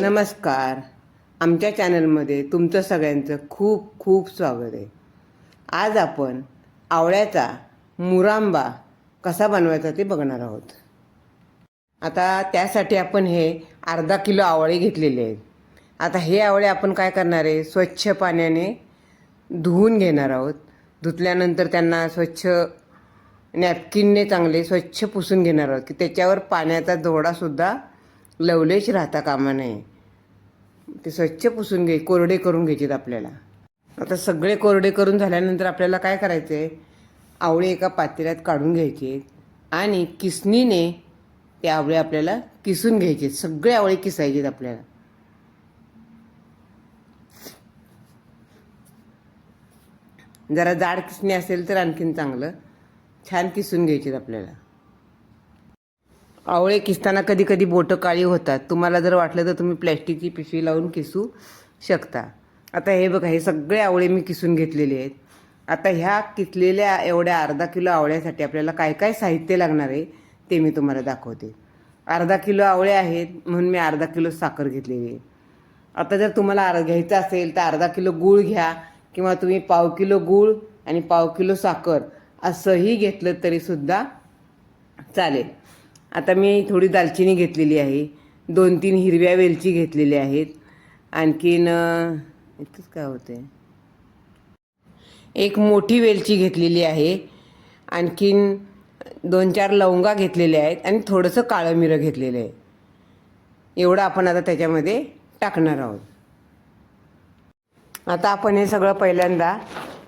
नमस्कार. आमच्या चॅनलमध्ये तुमचं सगळ्यांचं खूप खूप स्वागत आहे. आज आपण आवळ्याचा मुरांबा कसा बनवायचा ते बघणार आहोत. आता त्यासाठी आपण हे अर्धा किलो आवळे घेतलेले आहेत. आता हे आवळे आपण काय करणार आहे, स्वच्छ पाण्याने धुवून घेणार आहोत. धुतल्यानंतर त्यांना स्वच्छ नॅपकिनने चांगले स्वच्छ पुसून घेणार आहोत की त्याच्यावर पाण्याचा थोडासुद्धा लवलेश राहता कामा नये. ते स्वच्छ पुसून कोरडे करून घ्यायचेत आपल्याला. आता सगळे कोरडे करून झाल्यानंतर आपल्याला काय करायचं आहे, आवळे एका पातेल्यात काढून घ्यायचे आणि किसणीने ते आवळे आपल्याला किसून घ्यायचे. सगळे आवळे किसायचेत आपल्याला. जरा जाड किसणी असेल तर आणखीन चांगलं. छान किसून घ्यायचेत आपल्याला. आवळे किसताना कधी कधी बोटं काळी होतात. तुम्हाला जर वाटलं तर तुम्ही प्लॅस्टिकची पिशवी लावून किसू शकता. आता हे बघा, हे सगळे आवळे मी किसून घेतलेले आहेत. आता ह्या किसलेल्या एवढ्या अर्धा किलो आवळ्यासाठी आपल्याला काय काय साहित्य लागणार आहे ते मी तुम्हाला दाखवते. अर्धा किलो आवळे आहेत म्हणून मी अर्धा किलो साखर घेतलेली आहे. आता जर तुम्हाला घ्यायचं असेल तर अर्धा किलो गूळ घ्या किंवा तुम्ही पाव किलो गूळ आणि पाव किलो साखर असंही घेतलं तरीसुद्धा चालेल. आता मी थोडी दालचिनी घेतलेली आहे, 2-3 हिरव्या वेलची घेतलेल्या आहेत, आणखीन इतकंच काय होते, एक मोठी वेलची घेतलेली आहे, आणखीन 2-4 लवंगा घेतलेल्या आहेत आणि थोडंसं काळं मिरं घेतलेलं आहे. एवढं आपण आता त्याच्यामध्ये टाकणार आहोत. आता आपण हे सगळं पहिल्यांदा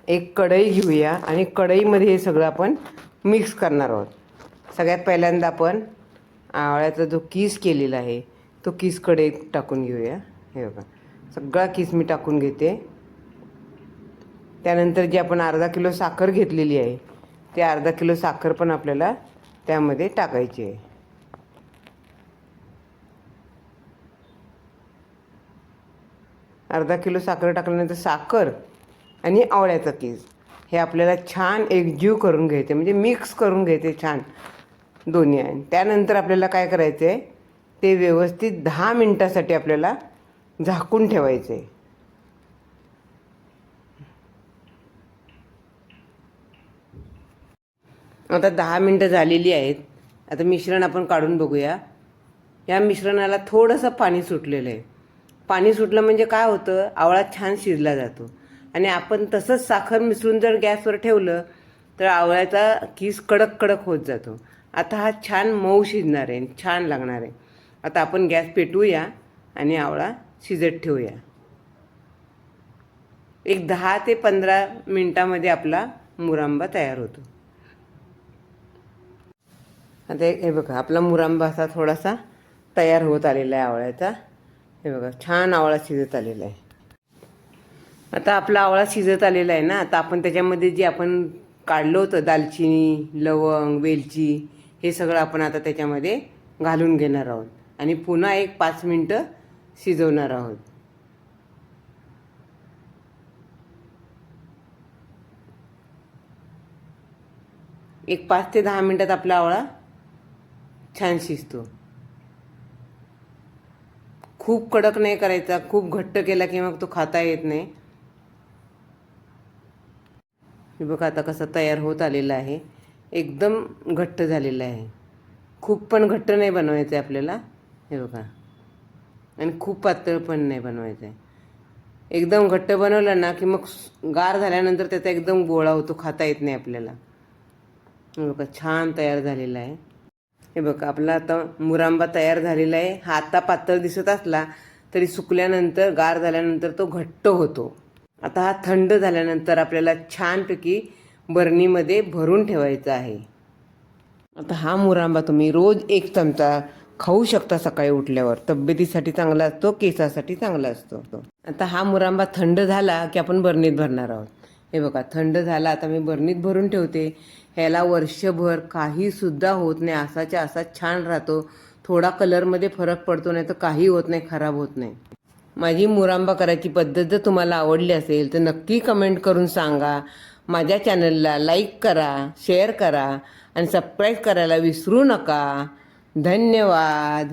एक कढई घेऊया आणि कढईमध्ये हे सगळं आपण मिक्स करणार आहोत. सगळ्यात पहिल्यांदा आपण आवळ्याचा जो किस केलेला आहे तो किस कढईत टाकून घेऊया. हे बघा, सगळा किस मी टाकून घेते. त्यानंतर जी आपण अर्धा किलो साखर घेतलेली आहे ते अर्धा किलो साखर पण आपल्याला त्यामध्ये टाकायची आहे. अर्धा किलो साखर टाकल्यानंतर साखर आणि आवळ्याचा किस हे आपल्याला छान एकजीव करून घ्यायचे, म्हणजे मिक्स करून घ्यायचे छान दोन्ही आहे. त्यानंतर आपल्याला काय करायचं आहे, ते व्यवस्थित 10 मिनटासाठी आपल्याला झाकून ठेवायचं आहे. आता 10 मिनटं झालेली आहेत. आता मिश्रण आपण काढून बघूया. या मिश्रणाला थोडंसं पाणी सुटलेलं आहे. पाणी सुटलं म्हणजे काय होतं, आवळा छान शिजला जातो. आणि आपण तसंच साखर मिसळून जर गॅसवर ठेवलं तर आवळ्याचा किस कडक कडक होत जातो. आता हा छान मऊ शिजणार आहे, छान लागणार आहे. आता आपण गॅस पेटवूया आणि आवळा शिजत ठेवूया. एक 10 ते 15 मिनटामध्ये आपला मुरांबा तयार होतो. आता हे बघा, आपला मुरांबा असा थोडासा तयार होत आलेला आहे आवळ्याचा. हे बघा, छान आवळा शिजत आलेला आहे. आता आपला आवळा शिजत आलेला आहे ना. आता आपण त्याच्यामध्ये जे आपण काढलं होतं दालचिनी, लवंग, वेलची, हे सगळं आपण आता त्याच्यामध्ये घालून घेणार आहोत आणि पुन्हा एक 5 मिनटं शिजवणार आहोत. एक 5 ते 10 मिनटात आपला आवळा छान शिजतो. खूप कडक नाही करायचा, खूप घट्ट केला की मग तो खाता येत नाही. हे बघा आता कसं तयार होत आलेला आहे. एकदम घट्ट झालेलं आहे. खूप पण घट्ट नाही बनवायचं आहे आपल्याला. हे बघा, आणि खूप पातळ पण नाही बनवायचं आहे. एकदम घट्ट बनवलं ना की मग गार झाल्यानंतर त्याचा एकदम गोळा होतो, खाता येत नाही आपल्याला. हे बघा, छान तयार झालेला आहे. हे बघा, आपला आता मुरांबा तयार झालेला आहे. हा आता पातळ दिसत असला तरी सुकल्यानंतर, गार झाल्यानंतर तो घट्ट होतो. आता हा थंड झाल्यानंतर आपल्याला छानपैकी बरणीमध्ये भरून ठेवायचा आहे. आता हा मुरांबा तुम्ही रोज 1 चमचा खाऊ शकता सकाळी उठल्यावर. तब्येतीसाठी चांगला असतो, केसासाठी चांगला असतो. आता हा मुरांबा थंड झाला की आपण बरणीत भरणार आहोत. हे बघा, थंड झाला. आता मी बरणीत भरून ठेवते. ह्याला वर्षभर काहीसुद्धा होत नाही, असाच्या असा छान राहतो. थोडा कलरमध्ये फरक पडतो, नाही तर काही होत नाही, खराब होत नाही. माझी मुरांबा करायची पद्धत जर तुम्हाला आवडली असेल तर नक्की कमेंट करून सांगा. माझ्या चॅनलला लाईक करा, शेअर करा आणि सबस्क्राईब करायला विसरू नका. धन्यवाद.